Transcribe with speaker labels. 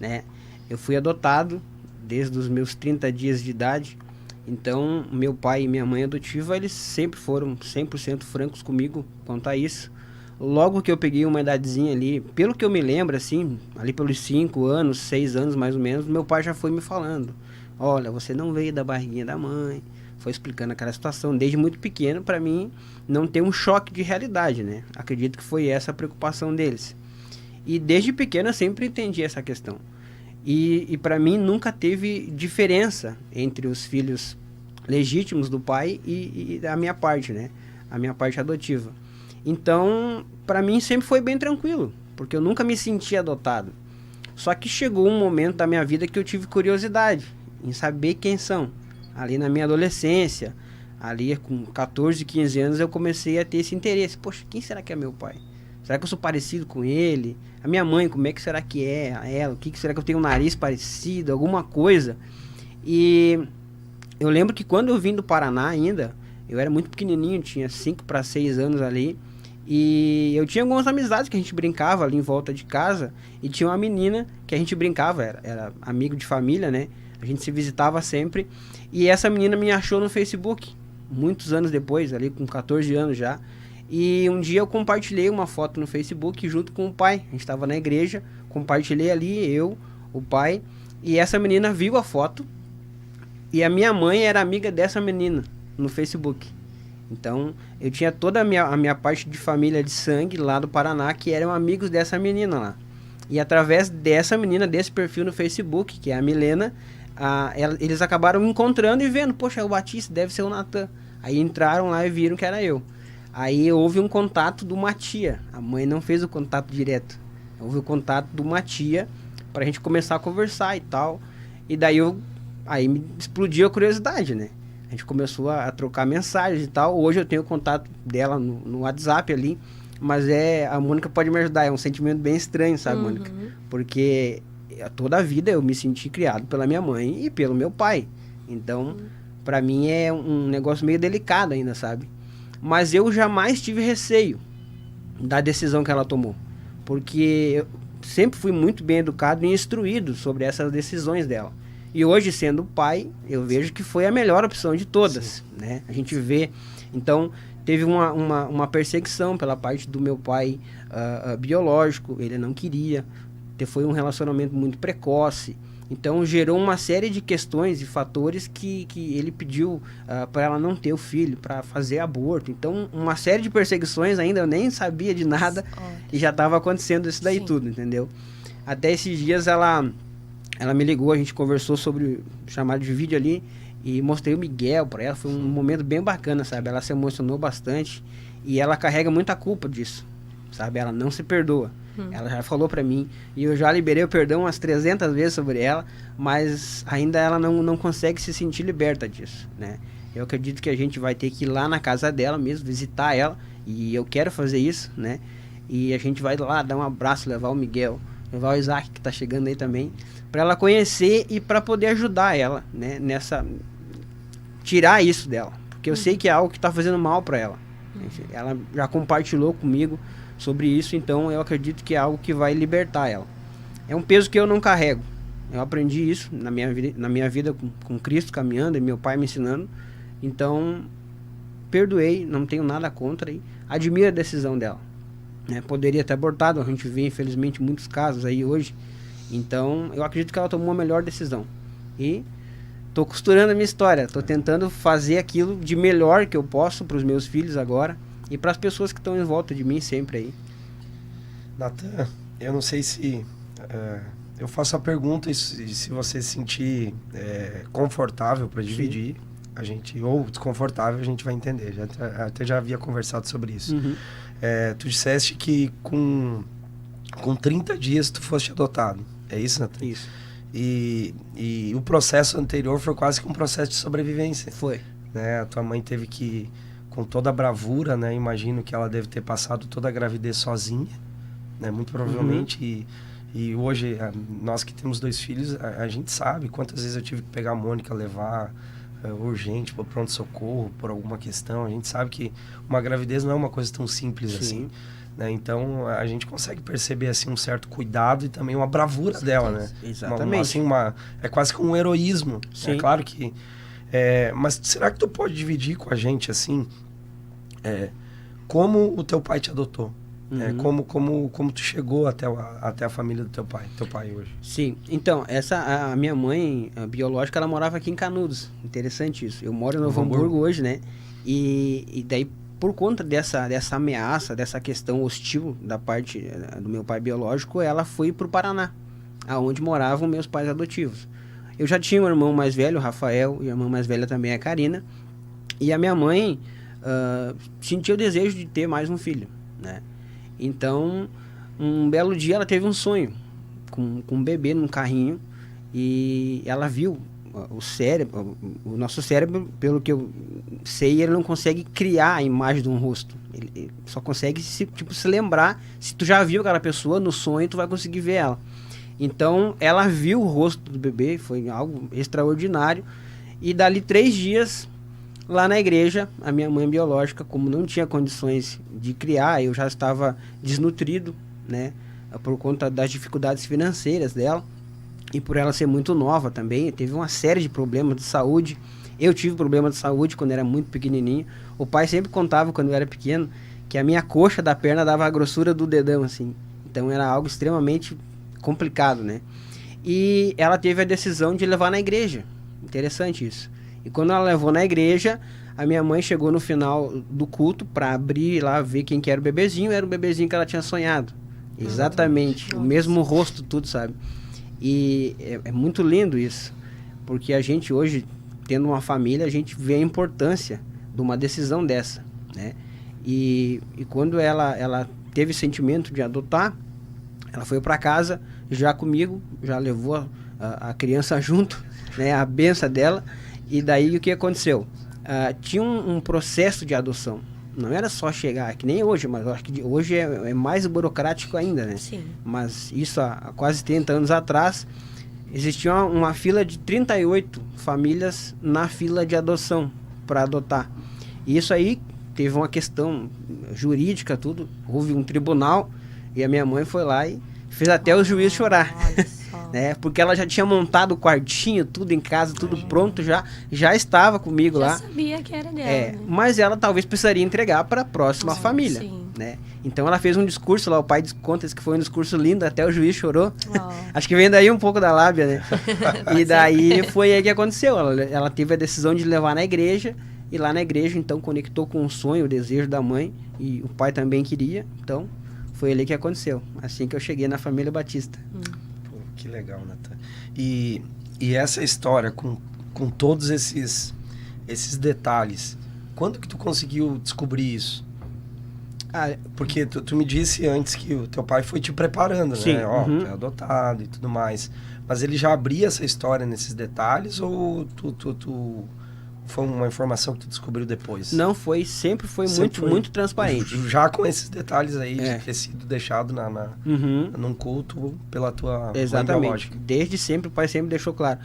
Speaker 1: né? Eu fui adotado desde os meus 30 dias de idade. Então, meu pai e minha mãe adotiva, eles sempre foram 100% francos comigo quanto a isso. Logo que eu peguei uma idadezinha ali, pelo que eu me lembro, assim, ali pelos 5 anos, 6 anos mais ou menos, meu pai já foi me falando: olha, você não veio da barriguinha da mãe. Foi explicando aquela situação, desde muito pequeno, para mim não ter um choque de realidade, né? Acredito que foi essa a preocupação deles. E desde pequeno eu sempre entendi essa questão. E para mim nunca teve diferença entre os filhos legítimos do pai e a minha parte, né? A minha parte adotiva. Então, para mim sempre foi bem tranquilo, porque eu nunca me senti adotado. Só que chegou um momento da minha vida que eu tive curiosidade em saber quem são. Ali na minha adolescência, ali com 14, 15 anos, eu comecei a ter esse interesse. Poxa, quem será que é meu pai? Será que eu sou parecido com ele? A minha mãe, como é que será que é ela? Será que eu tenho um nariz parecido? Alguma coisa? E eu lembro que quando eu vim do Paraná ainda, eu era muito pequenininho, tinha 5 para 6 anos ali. E eu tinha algumas amizades que a gente brincava ali em volta de casa. E tinha uma menina que a gente brincava, era amigo de família, né? A gente se visitava sempre. E essa menina me achou no Facebook, muitos anos depois, ali com 14 anos já. E um dia eu compartilhei uma foto no Facebook junto com o pai. A gente estava na igreja, compartilhei ali, eu, o pai. E essa menina viu a foto. E a minha mãe era amiga dessa menina no Facebook. Então, eu tinha toda a minha parte de família de sangue lá do Paraná, que eram amigos dessa menina lá. E através dessa menina, desse perfil no Facebook, que é a Milena, eles acabaram me encontrando e vendo: poxa, é o Batista, deve ser o Natan. Aí entraram lá e viram que era eu. Aí houve um contato de uma tia. A mãe não fez o contato direto. Houve o contato de uma tia pra gente começar a conversar e tal. E daí aí me explodiu a curiosidade, né? A gente começou a trocar mensagens e tal. Hoje eu tenho contato dela no WhatsApp ali. Mas a Mônica pode me ajudar. É um sentimento bem estranho, sabe, Mônica? Porque toda a vida eu me senti criado pela minha mãe e pelo meu pai. Então, pra mim é um negócio meio delicado ainda, sabe? Mas eu jamais tive receio da decisão que ela tomou. Porque eu sempre fui muito bem educado e instruído sobre essas decisões dela. E hoje, sendo pai, eu vejo que foi a melhor opção de todas, né? A gente vê. Então, teve uma perseguição pela parte do meu pai biológico. Ele não queria. Foi um relacionamento muito precoce. Então, gerou uma série de questões e fatores que ele pediu para ela não ter o filho, para fazer aborto. Então, uma série de perseguições ainda, eu nem sabia de nada e já estava acontecendo isso daí tudo, entendeu? Até esses dias ela me ligou, a gente conversou sobre chamado de vídeo ali e mostrei o Miguel para ela. Foi um momento bem bacana, sabe? Ela se emocionou bastante e ela carrega muita culpa disso, sabe? Ela não se perdoa. Ela já falou pra mim e eu já liberei o perdão umas 300 vezes sobre ela, mas ainda ela não consegue se sentir liberta disso, né? Eu acredito que a gente vai ter que ir lá na casa dela mesmo, visitar ela, e eu quero fazer isso, né? E a gente vai lá dar um abraço, levar o Miguel, levar o Isaac, que tá chegando aí também, pra ela conhecer e pra poder ajudar ela, né? Tirar isso dela, porque eu sei que é algo que tá fazendo mal pra ela. Ela já compartilhou comigo sobre isso, então eu acredito que é algo que vai libertar ela. É um peso que eu não carrego. Eu aprendi isso na minha vida com Cristo caminhando e meu pai me ensinando. Então, perdoei, não tenho nada contra e admiro a decisão dela. Né? Poderia ter abortado, a gente vê infelizmente muitos casos aí hoje. Então, eu acredito que ela tomou a melhor decisão. E tô costurando a minha história, tô tentando fazer aquilo de melhor que eu posso para os meus filhos agora. E para as pessoas que estão em volta de mim sempre aí.
Speaker 2: Natan, eu não sei se... eu faço a pergunta e se você se sentir confortável para dividir, a gente, ou desconfortável, a gente vai entender. Até já havia conversado sobre isso. Tu disseste que com 30 dias tu foste adotado. É isso, Natan?
Speaker 1: Isso.
Speaker 2: E o processo anterior foi quase que um processo de sobrevivência.
Speaker 1: Foi.
Speaker 2: Né? A tua mãe teve que... com toda a bravura, né? Imagino que ela deve ter passado toda a gravidez sozinha, né? Muito provavelmente. E hoje, nós que temos 2 filhos, a gente sabe quantas vezes eu tive que pegar a Mônica, levar urgente para o pronto-socorro por alguma questão. A gente sabe que uma gravidez não é uma coisa tão simples assim. né? Então a gente consegue perceber assim um certo cuidado e também uma bravura dela, né?
Speaker 1: Exatamente.
Speaker 2: É quase que um heroísmo.
Speaker 1: Sim.
Speaker 2: É claro que... mas será que tu pode dividir com a gente, assim, como o teu pai te adotou? Como tu chegou até a família do teu pai hoje?
Speaker 1: Sim, então, a minha mãe biológica, ela morava aqui em Canudos. Interessante isso. Eu moro em Novo Hamburgo hoje, né? E daí, por conta dessa ameaça, dessa questão hostil da parte do meu pai biológico, ela foi pro Paraná, aonde moravam meus pais adotivos. Eu já tinha um irmão mais velho, o Rafael, e a irmã mais velha também, a Karina. E a minha mãe sentiu o desejo de ter mais um filho, né? Então, um belo dia ela teve um sonho com um bebê num carrinho e ela viu o nosso cérebro, pelo que eu sei, ele não consegue criar a imagem de um rosto. Ele só consegue se lembrar. Se tu já viu aquela pessoa no sonho, tu vai conseguir ver ela. Então, ela viu o rosto do bebê, foi algo extraordinário. E dali 3 dias, lá na igreja, a minha mãe biológica, como não tinha condições de criar, eu já estava desnutrido, né, por conta das dificuldades financeiras dela, e por ela ser muito nova também, teve uma série de problemas de saúde. Eu tive problema de saúde quando era muito pequenininho. O pai sempre contava, quando eu era pequeno, que a minha coxa da perna dava a grossura do dedão, assim. Então era algo extremamente complicado, né? E ela teve a decisão de levar na igreja. Interessante isso. E quando ela levou na igreja, a minha mãe chegou no final do culto para abrir lá, ver quem que era o bebezinho. Era o bebezinho que ela tinha sonhado. Exatamente. O mesmo rosto, tudo, sabe? E é muito lindo isso. Porque a gente hoje, tendo uma família, a gente vê a importância de uma decisão dessa, né? E quando ela teve sentimento de adotar, ela foi para casa já comigo, já levou a criança junto, né? A benção dela. E daí o que aconteceu? Tinha um processo de adoção. Não era só chegar, que nem hoje, mas eu acho que hoje é mais burocrático ainda, né?
Speaker 3: Sim.
Speaker 1: Mas isso há quase 30 anos atrás, existia uma fila de 38 famílias na fila de adoção, para adotar. E isso aí teve uma questão jurídica, tudo. Houve um tribunal e a minha mãe foi lá e fez até o juiz chorar. Né? Porque ela já tinha montado o quartinho, tudo em casa, tudo pronto, já estava comigo lá.
Speaker 3: Já sabia que era dela, né?
Speaker 1: Mas ela talvez precisaria entregar para a próxima família.
Speaker 3: Sim.
Speaker 1: Né? Então ela fez um discurso lá, o pai conta que foi um discurso lindo, até o juiz chorou.
Speaker 3: Oh.
Speaker 1: Acho que vem daí um pouco da lábia, né? E daí foi aí que aconteceu. Ela teve a decisão de levar na igreja, e lá na igreja então conectou com o sonho, o desejo da mãe, e o pai também queria. Então foi ali que aconteceu, assim que eu cheguei na família Batista.
Speaker 2: Pô, que legal, Nathan. E essa história com todos esses detalhes, quando que tu conseguiu descobrir isso? Porque tu me disse antes que o teu pai foi te preparando,
Speaker 1: Sim,
Speaker 2: né? Ó, tu é adotado e tudo mais. Mas ele já abria essa história nesses detalhes ou tu foi uma informação que tu descobriu depois?
Speaker 1: Não, sempre foi muito transparente.
Speaker 2: Já com esses detalhes aí de ter sido deixado num culto pela tua mãe
Speaker 1: Exatamente.
Speaker 2: biológica.
Speaker 1: Desde sempre, o pai sempre deixou claro.